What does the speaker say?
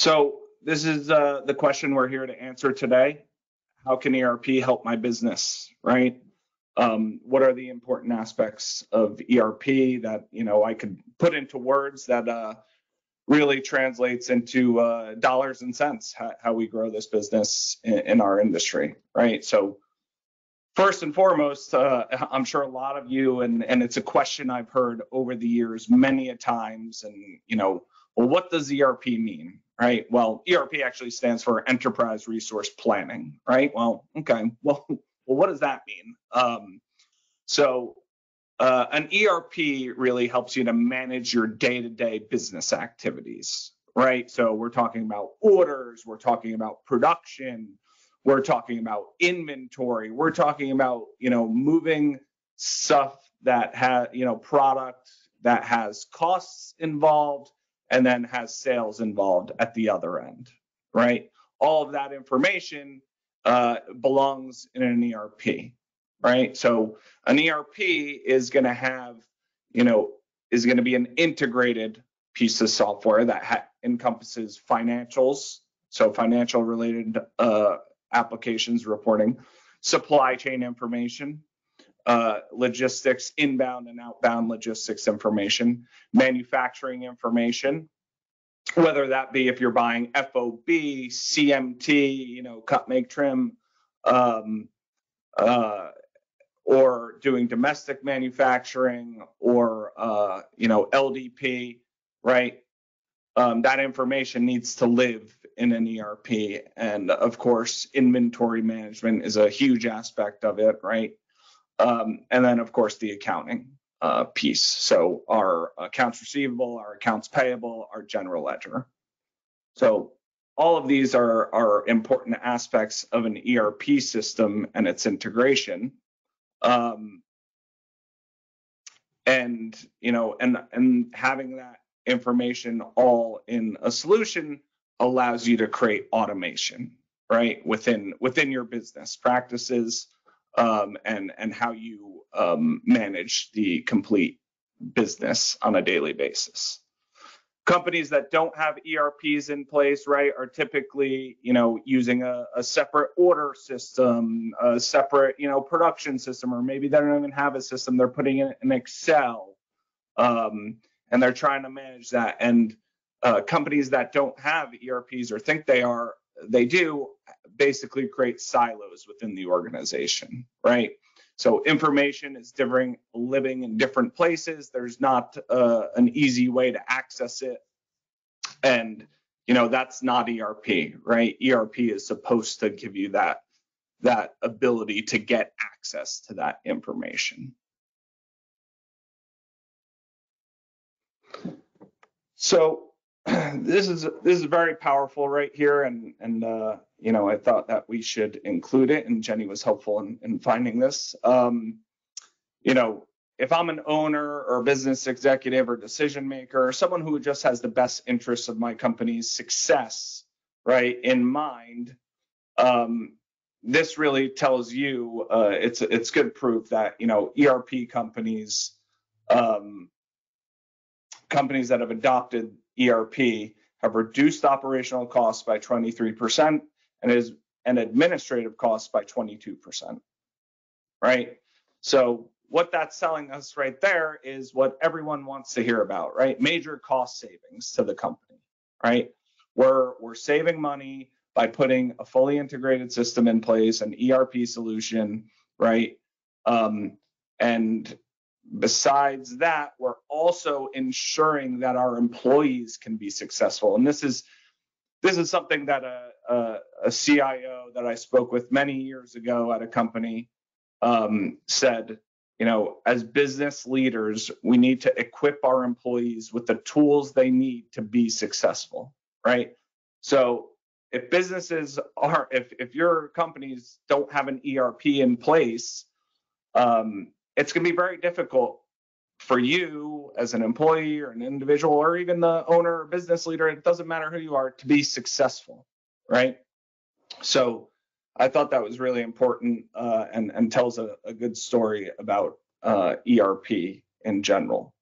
So this is the question we're here to answer today. How can ERP help my business, right? What are the important aspects of ERP that I could put into words that really translates into dollars and cents, how we grow this business in our industry, right? So first and foremost, I'm sure a lot of you, and it's a question I've heard over the years many a times, and well, what does ERP mean, right? Well, ERP actually stands for Enterprise Resource Planning, right? Well, okay, well, what does that mean? An ERP really helps you to manage your day-to-day business activities, right? So we're talking about orders, we're talking about production, we're talking about inventory, we're talking about, moving stuff that has, product that has costs involved and then has sales involved at the other end, right? All of that information belongs in an ERP, right? So an ERP is going to have, is going to be an integrated piece of software that encompasses financials, so financial related applications reporting, supply chain information, logistics, inbound and outbound logistics information, manufacturing information, whether that be if you're buying FOB, CMT, cut, make, trim, or doing domestic manufacturing or, LDP, right? That information needs to live in an ERP. And of course, inventory management is a huge aspect of it, right? And then of course, the accounting piece. So our accounts receivable, our accounts payable, our general ledger. So all of these are important aspects of an ERP system and its integration. And having that information all in a solution allows you to create automation, right, within your business practices, and how you manage the complete business on a daily basis. Companies that don't have ERPs in place, right, are typically, using a separate order system, a separate, production system, or maybe they don't even have a system. They're putting it in Excel, and they're trying to manage that. And companies that don't have ERPs or think they do, basically create silos within the organization, right? So information is living in different places. There's not an easy way to access it. And, that's not ERP, right? ERP is supposed to give you that ability to get access to that information. So this is very powerful right here, and I thought that we should include it, and Jenny was helpful in finding this. If I'm an owner or business executive or decision maker, or someone who just has the best interests of my company's success, right, in mind, this really tells you it's good proof that ERP companies that have adopted ERP have reduced operational costs by 23% and administrative costs by 22%, right? So what that's telling us right there is what everyone wants to hear about, right? Major cost savings to the company, right? We're saving money by putting a fully integrated system in place, an ERP solution, right? And besides that, we're also ensuring that our employees can be successful. And this is something that a CIO that I spoke with many years ago at a company said, as business leaders, we need to equip our employees with the tools they need to be successful, right? So if if your companies don't have an ERP in place, it's going to be very difficult for you as an employee or an individual or even the owner or business leader, it doesn't matter who you are, to be successful, right? So I thought that was really important and tells a good story about ERP in general.